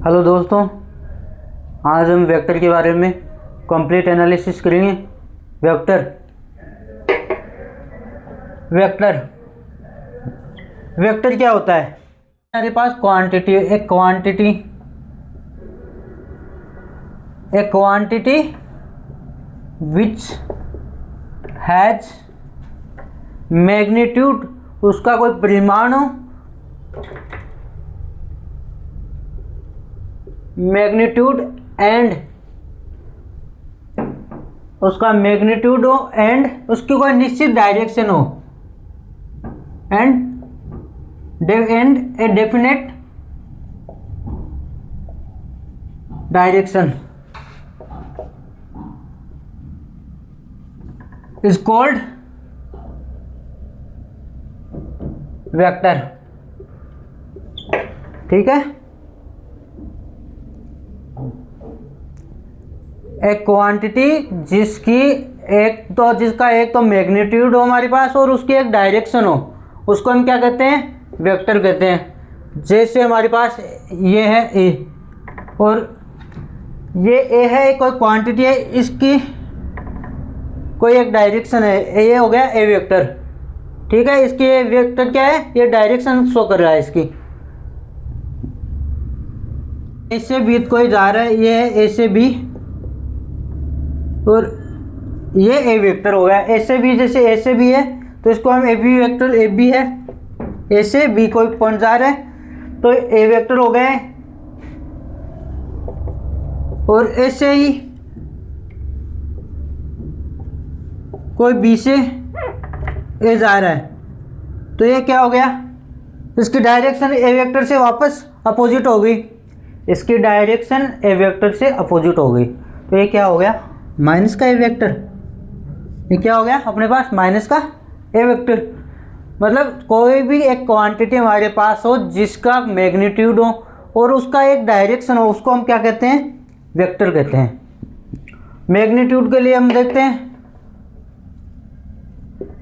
Hello दोस्तों, आज हम वेक्टर के बारे में कंप्लीट एनालिसिस करेंगे। वेक्टर वेक्टर वेक्टर क्या होता है? हमारे पास क्वांटिटी एक क्वांटिटी विच हैज मैग्नीट्यूड, उसका कोई परिमाण हो, मैग्नीट्यूड एंड उसका मैग्नीट्यूड हो एंड उसकी कोई निश्चित डायरेक्शन हो and a definite direction is called vector. ठीक है, एक क्वांटिटी जिसका एक तो मैग्नीट्यूड हो हमारे पास और उसकी एक डायरेक्शन हो, उसको हम क्या कहते हैं? वेक्टर कहते हैं। जैसे हमारे पास ये है ए और ये ए है, कोई क्वांटिटी है, इसकी कोई एक डायरेक्शन है, ये हो गया ए वेक्टर। ठीक है, इसकी ये वेक्टर क्या है? ये डायरेक्शन शो कर रहा है इसकी। ए से बी कोई जा रहा है, ये है ए से बी और ये ए वेक्टर हो गया। ए से बी, जैसे ए से बी है तो इसको हम A B vector, A B है, ए से बी कोई पॉइंट जा रहा है तो ए वेक्टर हो गए। और ऐसे ही कोई बी से ए जा रहा है तो ये क्या हो गया? इसकी डायरेक्शन ए वेक्टर से वापस अपोजिट हो गई, इसकी डायरेक्शन ए वेक्टर से अपोजिट हो गई तो ये क्या हो गया? माइनस का ए वेक्टर। ये क्या हो गया अपने पास? माइनस का ए वेक्टर। मतलब कोई भी एक क्वांटिटी हमारे पास हो जिसका मैग्नीट्यूड हो और उसका एक डायरेक्शन हो, उसको हम क्या कहते हैं? वेक्टर कहते हैं। मैग्नीट्यूड के लिए हम देखते हैं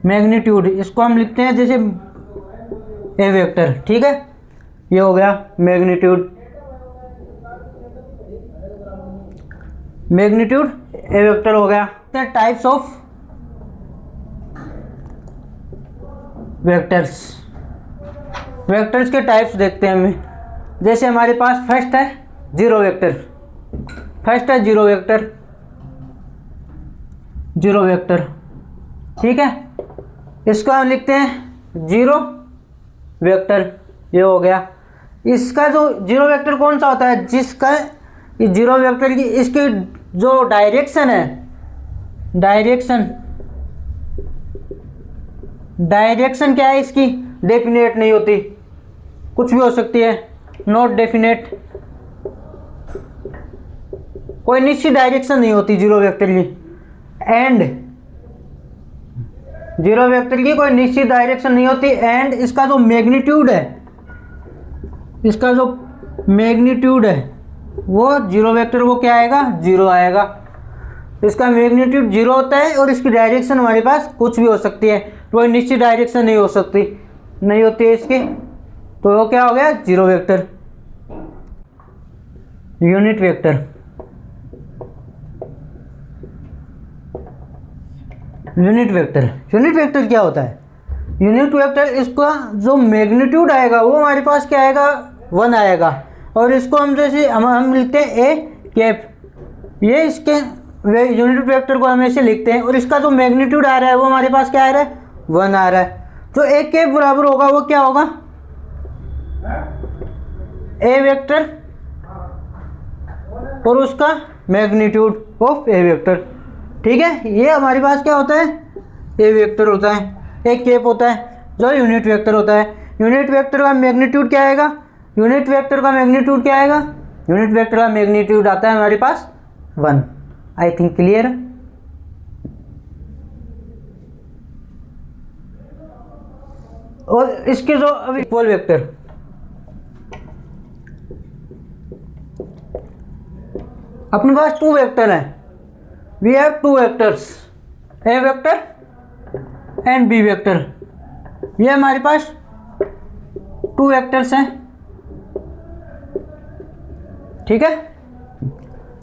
मैग्नीट्यूड, इसको हम लिखते हैं जैसे ए वेक्टर। ठीक है, ये हो गया मैग्नीट्यूड। मैग्नीट्यूड ए वेक्टर हो गया। टाइप्स ऑफ वेक्टर्स, वेक्टर्स के टाइप्स देखते हैं हमें। जैसे हमारे पास फर्स्ट है जीरो वेक्टर, जीरो वेक्टर। ठीक है, इसको हम लिखते हैं जीरो वेक्टर। ये हो गया। इसका जो जीरो वेक्टर कौन सा होता है? जिसका जीरो वेक्टर की इसकी जो डायरेक्शन है, डायरेक्शन क्या है इसकी? डेफिनेट नहीं होती, कुछ भी हो सकती है, नॉट डेफिनेट। कोई निश्चित डायरेक्शन नहीं होती जीरो वेक्टर की। एंड जीरो वेक्टर की कोई निश्चित डायरेक्शन नहीं होती। एंड इसका जो मैग्नीट्यूड है, वो जीरो वेक्टर वो क्या आएगा? जीरो आएगा। इसका मैग्नीट्यूड जीरो होता है और इसकी डायरेक्शन हमारे पास कुछ भी हो सकती है, कोई निश्चित डायरेक्शन नहीं होती है इसकी, तो वो क्या हो गया? Zero vector. Unit vector, unit vector क्या होता है? यूनिट वेक्टर, इसका जो मैग्नीट्यूड आएगा वो हमारे पास क्या आएगा? 1 आएगा। और इसको हम जैसे हम लिखते हैं ए कैप, ये इसके यूनिट वेक्टर को हम ऐसे लिखते हैं और इसका जो मैग्नीट्यूड आ रहा है वो हमारे पास क्या आ रहा है? 1 आ रहा है। तो ए कैप बराबर होगा, वो क्या होगा? ए वेक्टर और उसका मैग्नीट्यूड ऑफ ए वेक्टर। ठीक है, ये हमारे पास क्या होता है? ए वेक्टर होता है, एक कैप होता है जो यूनिट वेक्टर होता है। यूनिट वेक्टर का मैग्नीट्यूड क्या आएगा? यूनिट वेक्टर का मैग्नीट्यूड आता है हमारे पास 1। आई थिंक क्लियर। और इसके जो अब इक्वल वेक्टर, अपने पास 2 वेक्टर हैं। We have 2 vectors, A vector and B vector. ये हमारे पास 2 वेक्टर्स हैं। ठीक है।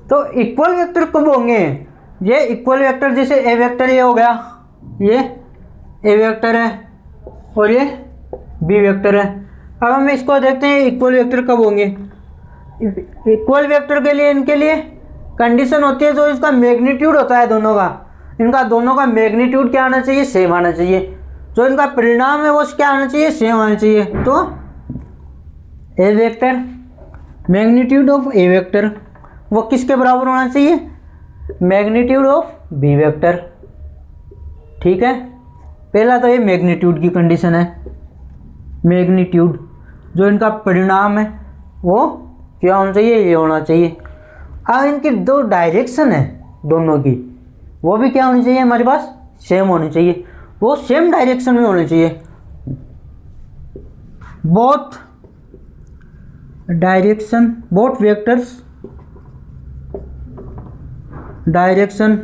तो इक्वल वेक्टर कब होंगे? ये इक्वल वेक्टर जैसे ए वेक्टर ये हो गया, ये ए वेक्टर है और ये बी वेक्टर है। अब हम इसको देखते हैं इक्वल वेक्टर कब होंगे। इक्वल वेक्टर के लिए इनके लिए कंडीशन होती है जो इसका मैग्नीट्यूड होता है दोनों का, इनका दोनों का मैग्नीट्यूड क्या आना चाहिए? सेम आना चाहिए। जो इनका परिणाम है वो क्या आना चाहिए? सेम आना चाहिए। तो ए vector magnitude of A vector वो किसके बराबर होना चाहिए? Magnitude of b vector. ठीक है, पहला तो ये मैग्नीट्यूड की कंडीशन है। मैग्नीट्यूड जो इनका परिणाम है वो क्या होना चाहिए? ये होना चाहिए। अब इनकी दो डायरेक्शन है दोनों की, वो भी क्या होनी चाहिए? हमारे पास सेम होनी चाहिए, वो सेम डायरेक्शन में होनी चाहिए। Both direction, both vectors direction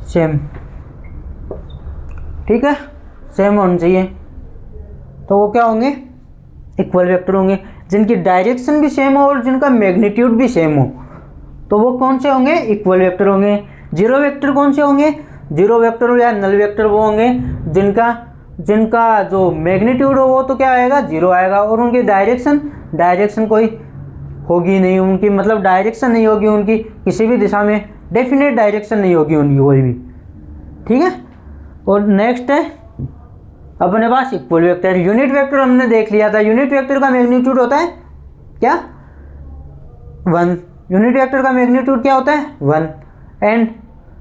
same. ठीक है, सेम होना चाहिए। तो वो क्या होंगे? इक्वल वेक्टर होंगे। जिनकी डायरेक्शन भी सेम हो और जिनका मैग्नीट्यूड भी सेम हो तो वो कौन से होंगे? इक्वल वेक्टर होंगे। जीरो वेक्टर कौन से होंगे? जीरो वेक्टर या नल वेक्टर वो होंगे जिनका जो मैग्नीट्यूड हो वो तो क्या आएगा? जीरो आएगा, और उनकी डायरेक्शन कोई होगी नहीं, उनकी मतलब डायरेक्शन नहीं होगी उनकी किसी भी दिशा में, डेफिनेट डायरेक्शन नहीं होगी उनकी कोई भी। ठीक है, और नेक्स्ट है अपने पास इक्वल वेक्टर। यूनिट वेक्टर हमने देख लिया था, यूनिट वेक्टर का मैग्नीट्यूड होता है क्या? 1। यूनिट वेक्टर का मैग्नीट्यूड क्या होता है? 1। एंड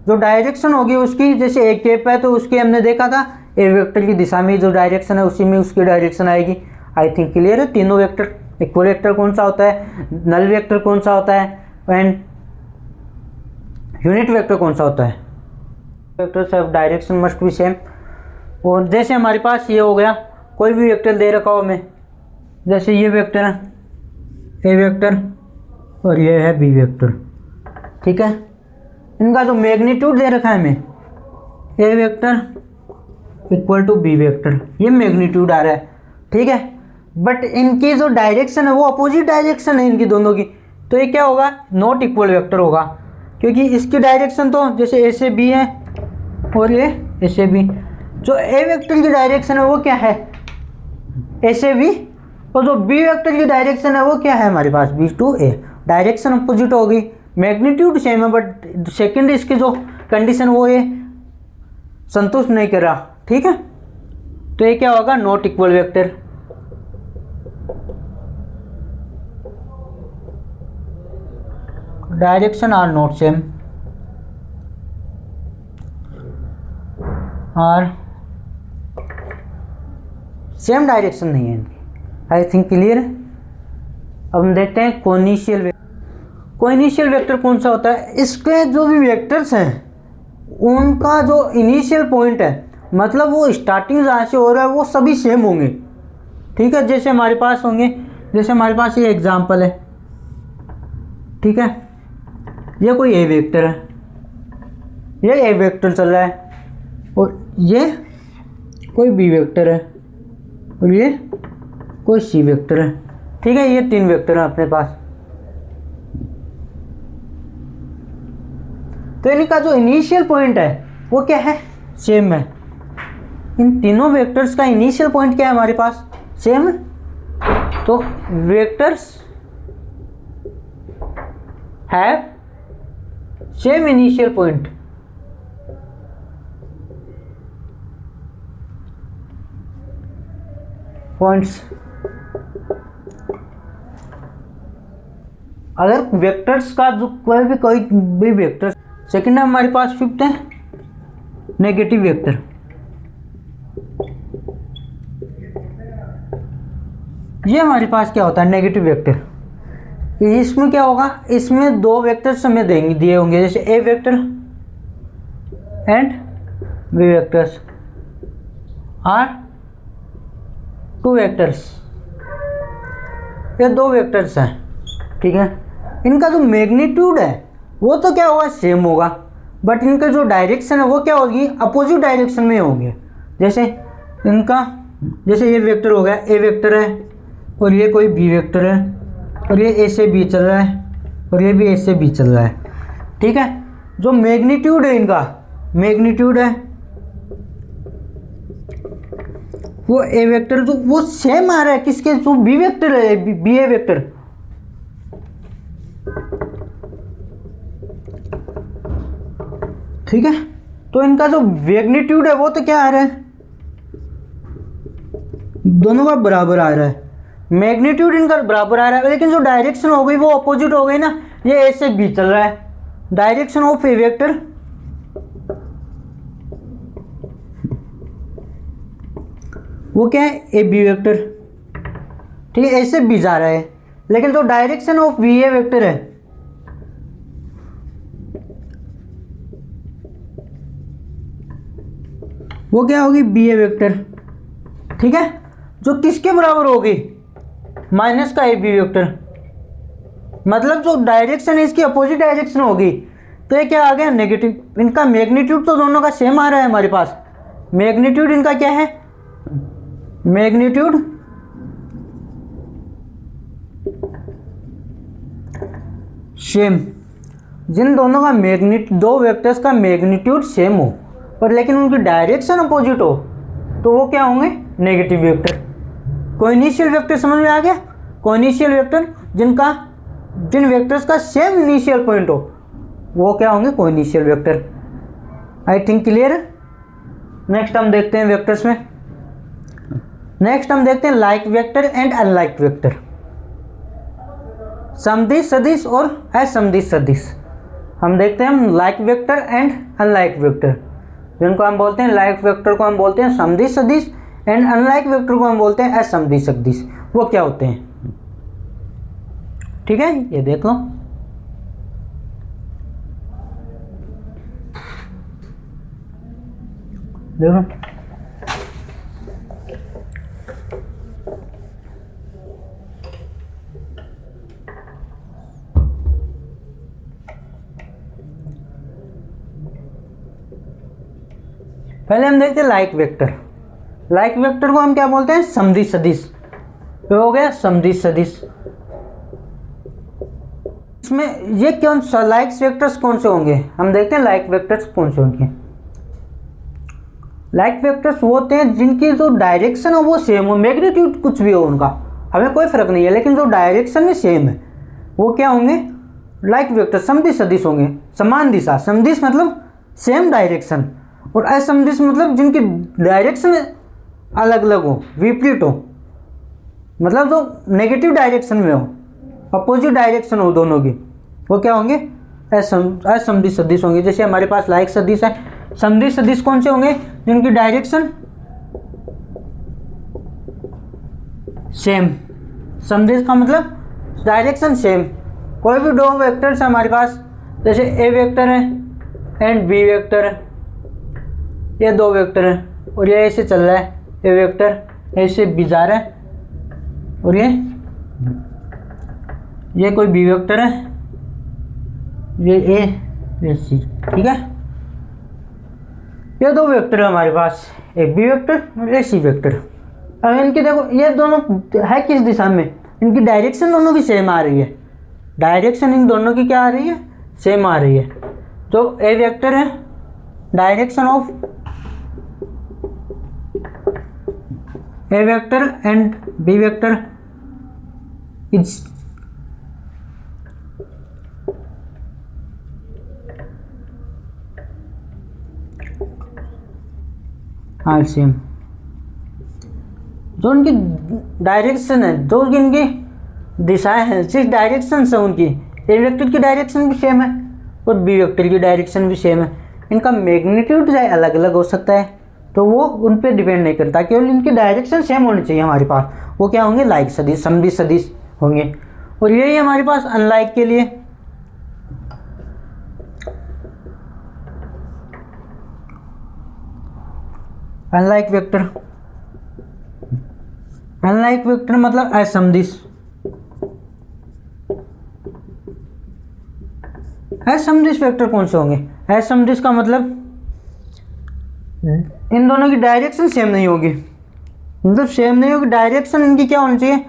जो डायरेक्शन होगी उसकी, जैसे एक केप है तो उसकी हमने देखा था ए वेक्टर की दिशा में जो डायरेक्शन है उसी में उसकी डायरेक्शन आएगी। आई थिंक क्लियर है। तीनों वेक्टर, इक्वल वेक्टर कौन सा होता है, नल वेक्टर कौन सा होता है, एंड यूनिट वेक्टर कौन सा होता है। Vectors of direction must be same. और जैसे हमारे पास ये हो गया, कोई भी वेक्टर दे रखा हो हमें, जैसे ये वेक्टर है ए वेक्टर और ये है बी वेक्टर। ठीक है, इनका जो मैग्नीट्यूड दे रखा है हमें, a vector equal to b vector, ये मैग्नीट्यूड आ रहा है। ठीक है, बट इनकी जो डायरेक्शन है वो अपोजिट डायरेक्शन है इनकी दोनों की, तो ये क्या होगा? नॉट इक्वल वेक्टर होगा, क्योंकि इसकी डायरेक्शन तो जैसे ए से बी है और ये ए से बी। जो ए वेक्टर की डायरेक्शन है वो क्या है? ए से बी, और जो बी वेक्टर की डायरेक्शन है वो क्या है हमारे पास? B to a. Direction opposite होगी, मैग्नीट्यूड सेम है, बट सेकेंड इसकी जो कंडीशन वो ये संतुष्ट नहीं कर रहा। ठीक है, तो ये क्या होगा? Not equal vector. Direction are not same, और सेम डायरेक्शन नहीं है इनकी। आई थिंक क्लियर है। अब हम देखते हैं कोनिशियल वेक्टर। कोनिशियल वेक्टर कौन सा होता है? इसके जो भी वेक्टर्स हैं उनका जो इनिशियल पॉइंट है, मतलब वो स्टार्टिंग जहाँ से हो रहा है वो सभी सेम होंगे। ठीक है, जैसे हमारे पास होंगे, जैसे हमारे पास ये एग्जांपल है। ठीक है, ये कोई ए वेक्टर है, ये ए वेक्टर चल रहा है, और ये कोई बी वेक्टर है, और ये कोई सी वेक्टर है। ठीक है, ये 3 वेक्टर हैं अपने पास। तो इनका जो इनिशियल पॉइंट है वो क्या है? सेम है। इन तीनों वेक्टर्स का इनिशियल पॉइंट क्या है हमारे पास? सेम है। तो vectors have same initial point. Points, अगर वेक्टर्स का जो कोई भी वेक्टर, सेकेंड है हमारे पास फिफ्थ है नेगेटिव वेक्टर। ये हमारे पास क्या होता है? Negative vector. इसमें क्या होगा? इसमें 2 वेक्टर्स हमें दिए होंगे, जैसे a vector and b vectors are 2 vectors. ये 2 वेक्टर्स हैं। ठीक है, इनका जो मैग्नीट्यूड है वो तो क्या होगा? सेम होगा। बट इनका जो डायरेक्शन है वो क्या होगी, अपोजिट डायरेक्शन में होगी। जैसे इनका, जैसे ये वेक्टर हो गया, ए वेक्टर है और ये कोई बी वेक्टर है और ये ए से बी चल रहा है और ये भी ए से बी चल रहा है, ठीक है। जो मैग्नीट्यूड है इनका, मैग्नीट्यूड है वो ए वेक्टर जो वो सेम आ रहा है किसके, जो बी वेक्टर है, बी ए वेक्टर, ठीक है। तो इनका जो मैग्नीट्यूड है वो तो क्या आ रहा है, दोनों का बराबर आ रहा है, मैग्नीट्यूड इनका बराबर आ रहा है, लेकिन जो डायरेक्शन हो गई वो अपोजिट हो गई ना, ये ए से बी चल रहा है, डायरेक्शन ऑफ ए वेक्टर वो क्या है, ए बी वेक्टर, ठीक है, ए से बी जा रहा है, लेकिन जो direction of B A vector है वो क्या होगी, बी ए वेक्टर, ठीक है, जो किसके बराबर होगी, माइनस का ए बी वेक्टर, मतलब जो डायरेक्शन है इसकी अपोजिट डायरेक्शन होगी, तो ये क्या आ गया, नेगेटिव। इनका मैग्नीट्यूड तो दोनों का सेम आ रहा है हमारे पास, मैग्नीट्यूड इनका क्या है, मैग्नीट्यूड सेम, जिन दोनों का दो वेक्टर्स का मैग्नीट्यूड सेम हो पर लेकिन उनकी डायरेक्शन अपोजिट हो तो वो क्या होंगे, नेगेटिव वेक्टर। कोइनिशियल वेक्टर समझ में आ गया, कोइनिशियल वेक्टर जिन वेक्टर्स का सेम इनिशियल पॉइंट हो वो क्या होंगे, coinitial vector. I think clear है। नेक्स्ट हम देखते हैं वेक्टर्स में, नेक्स्ट हम देखते हैं like vector and unlike vector, समदिश सदिश और असमदिश सदिश। हम देखते हैं हम like vector and unlike vector, जिनको हम बोलते हैं लाइक वेक्टर को हम बोलते हैं समदिश सदिश एंड अनलाइक वेक्टर को हम बोलते हैं असमदिश सदिश। वो क्या होते हैं, ठीक है, ये देख लो। देखो पहले हम देखते हैं लाइक वेक्टर। लाइक वेक्टर को हम क्या बोलते हैं, समदिश सदिश। तो हो गया समदिश सदिश। इसमें ये कौन सा लाइक वेक्टर्स कौन से होंगे, हम देखते हैं लाइक वेक्टर्स कौन से होंगे। लाइक वेक्टर्स वो होते हैं जिनकी जो डायरेक्शन हो वो सेम हो, मैग्नीट्यूड कुछ भी हो उनका, हमें कोई फर्क नहीं है, लेकिन जो डायरेक्शन में सेम है वो क्या होंगे, लाइक वेक्टर समदिश सदिश होंगे। समान दिशा, समदिश मतलब सेम डायरेक्शन, और असमदिश मतलब जिनकी डायरेक्शन अलग अलग हो, विपरीत हो, मतलब जो नेगेटिव डायरेक्शन में हो, अपोजिट डायरेक्शन हो दोनों की, वो क्या होंगे, असमदिश सदिश होंगे। जैसे हमारे पास लाइक सदिश है, समदिश सदिश कौन से होंगे, जिनकी डायरेक्शन सेम। समदिश का मतलब डायरेक्शन सेम। कोई भी दो वेक्टर्स है हमारे पास, जैसे ए वेक्टर है एंड बी वेक्टर है, ये दो वेक्टर हैं और ये ऐसे चल रहा है, ए वेक्टर ऐसे बी जा रहा है और ये कोई बी वेक्टर है, ये ए, ये सी, ठीक है। ये दो वेक्टर है हमारे पास, एक बी वेक्टर और एक सी वेक्टर। अब इनकी देखो ये दोनों है किस दिशा में, इनकी डायरेक्शन दोनों की सेम आ रही है, डायरेक्शन इन दोनों की क्या आ रही है, सेम आ रही है। तो ए वेक्टर है, direction of A vector and B vector is are same. जो उनकी डायरेक्शन है, जो इनकी दिशाएं हैं, जिस डायरेक्शन से उनकी, ए वेक्टर की डायरेक्शन भी सेम है और बी वेक्टर की डायरेक्शन भी सेम है। इनका मैग्नीट्यूड चाहे अलग अलग हो सकता है, तो वो उन पर डिपेंड नहीं करता, केवल इनकी डायरेक्शन सेम होनी चाहिए हमारे पास, वो क्या होंगे, लाइक सदिश, समदिश सदिश होंगे। और यही हमारे पास अनलाइक के लिए, अनलाइक वेक्टर, अनलाइक वेक्टर मतलब असमदिश। असमदिश वेक्टर कौन से होंगे, असमदिश का मतलब इन दोनों की डायरेक्शन सेम नहीं होगी, मतलब सेम नहीं होगी, डायरेक्शन इनकी क्या होनी चाहिए,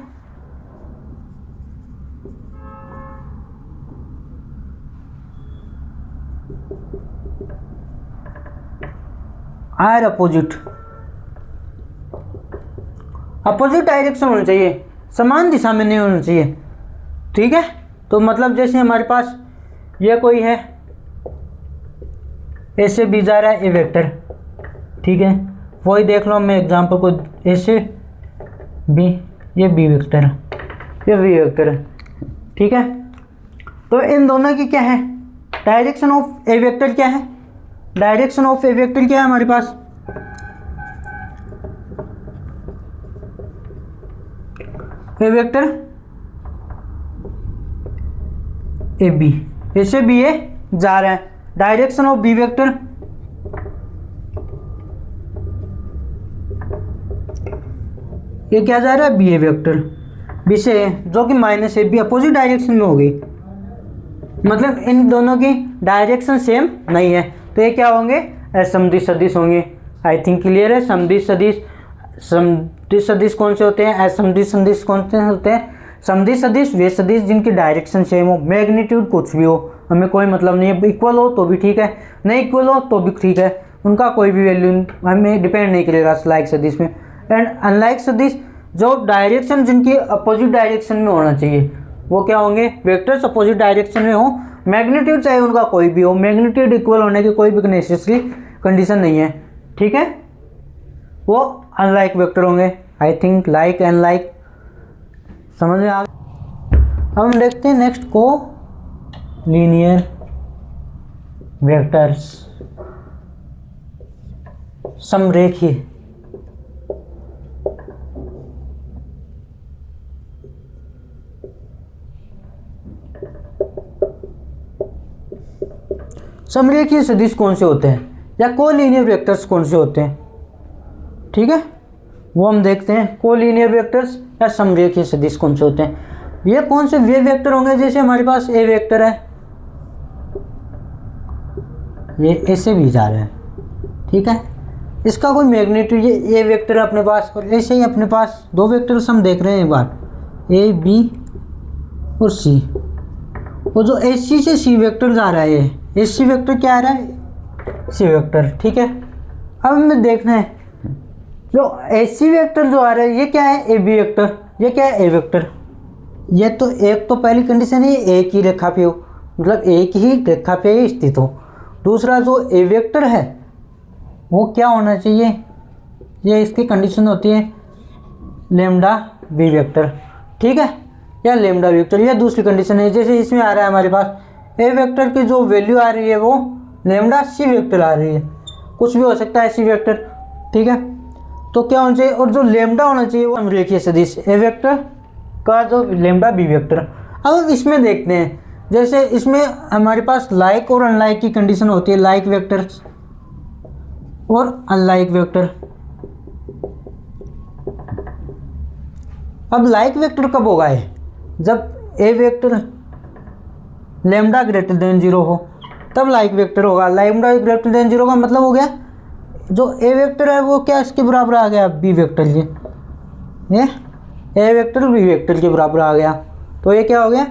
आर अपोजिट डायरेक्शन होनी चाहिए, समान दिशा में नहीं होना चाहिए। ठीक है, तो मतलब जैसे हमारे पास ये कोई है, ए से बी जा रहा है, ए वेक्टर, ठीक है, वही देख लो, मैं एग्जांपल को, ए से बी, ये बी वेक्टर है, ये बी वेक्टर है, ठीक है। तो इन दोनों की क्या है, डायरेक्शन ऑफ ए वेक्टर क्या है, डायरेक्शन ऑफ ए वेक्टर क्या है हमारे पास, ए वेक्टर ए बी, ए से बी ए जा रहा है, डायरेक्शन ऑफ बी वेक्टर ये क्या जा रहा है, बी ए वेक्टर, बी से ए, जो कि minus A B, opposite direction में हो गई, मतलब इन दोनों की डायरेक्शन सेम नहीं है, तो ये क्या होंगे, असमदिश सदिश होंगे। आई थिंक क्लियर है। समदिश सदिश, समदिश सदिश कौन से होते हैं, असमदिश सदिश कौन से होते हैं, समदिश सदिश वे सदिश जिनकी डायरेक्शन सेम हो, मैग्नीट्यूड कुछ भी हो, हमें कोई मतलब नहीं है, इक्वल हो तो भी ठीक है, नहीं इक्वल हो तो भी ठीक है, उनका कोई भी वैल्यू हमें डिपेंड नहीं करेगा लाइक सदिश में। एंड अनलाइक सदिश, जो डायरेक्शन जिनकी अपोजिट डायरेक्शन में होना चाहिए, वो क्या होंगे, वेक्टर्स अपोजिट डायरेक्शन में हो, मैग्नीट्यूड चाहे उनका कोई भी हो, मैग्नीट्यूड इक्वल होने की कोई भी नेसेसरी कंडीशन नहीं है, ठीक है, वो अनलाइक वेक्टर होंगे। I think like and like समझ में आ गया। अब हम देखते हैं नेक्स्ट को लीनियर वेक्टर्स, समरेखीय। समरेखीय सदिश कौन से होते हैं या कोलिनियर वेक्टर्स कौन से होते हैं, ठीक है, वो हम देखते हैं। कोलिनियर वेक्टर्स या समरेखीय सदिश कौन से होते हैं, ये कौन से वे वेक्टर होंगे, जैसे हमारे पास ए वेक्टर है, ये ए से भी जा रहा है, ठीक है, इसका कोई मैग्नीट्यूड, ये ए वेक्टर है अपने पास, और ऐसे ही अपने पास दो वेक्टर्स हम देख रहे हैं एक बार, ए बी और सी, और जो एस सी से सी वेक्टर जा रहा है, एस सी वेक्टर क्या आ रहा है, सी वेक्टर, ठीक है। अब हमें देखना है जो एस सी वेक्टर जो आ रहा है, ये क्या है, ए बी वेक्टर, ये क्या है, ए वेक्टर, ये तो एक तो पहली कंडीशन है एक ही रेखा पे हो, मतलब एक ही रेखा पे ही स्थित हो। दूसरा जो ए वेक्टर है वो क्या होना चाहिए, ये इसकी कंडीशन होती है लेमडा बी वेक्टर, ठीक है, या लेमडा वेक्टर, यह दूसरी कंडीशन है। जैसे इसमें आ रहा है हमारे पास ए वेक्टर की जो वैल्यू आ रही है वो लेमडा सी वेक्टर आ रही है, कुछ भी हो सकता है सी वेक्टर, ठीक है, तो क्या होना चाहिए, और जो लेमडा होना चाहिए वो समरेखीय सदिश ए वेक्टर का जो लेमडा बी वेक्टर। अब हम इसमें देखते हैं, जैसे इसमें हमारे पास लाइक और अनलाइक की कंडीशन होती है, लाइक वेक्टर और अनलाइक वेक्टर। अब लाइक वेक्टर कब होगा है, जब ए वेक्टर लेमडा ग्रेटर देन 0 हो, तब लाइक वेक्टर होगा। लेमडा ग्रेटर देन 0 का मतलब हो गया जो ए वेक्टर है वो क्या इसके बराबर आ गया, बी वेक्टर, ये ए वेक्टर बी वेक्टर के बराबर आ गया, तो ये क्या हो गया,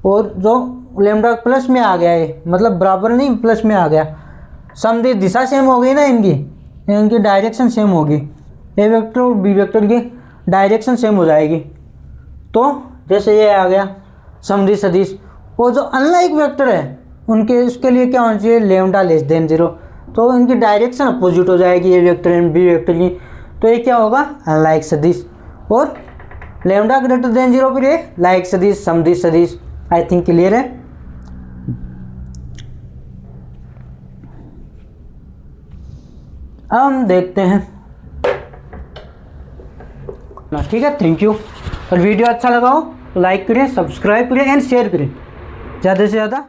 और जो लेमडा प्लस में आ गया है, मतलब बराबर नहीं प्लस में आ गया, समदिश दिशा सेम हो गई ना, इनकी डायरेक्शन सेम होगी, ए वेक्टर और बी वेक्टर की डायरेक्शन सेम हो जाएगी, तो जैसे ये आ गया समदिश सदिश। और जो अनलाइक वेक्टर है उनके उसके लिए क्या होना चाहिए, लेमडा लेस देन 0, तो इनकी डायरेक्शन अपोजिट हो जाएगी ए वेक्टर एंड बी वेक्टर की, तो ये क्या होगा, अनलाइक सदिश। और लेमडा ग्रेटर देन 0 पर ये लाइक सदिश, समदिश सदिश। आई थिंक क्लियर है। अब हम देखते हैं, ठीक है, थैंक यू। और वीडियो अच्छा लगा हो तो लाइक करें, सब्सक्राइब करें एंड शेयर करें ज़्यादा से ज़्यादा।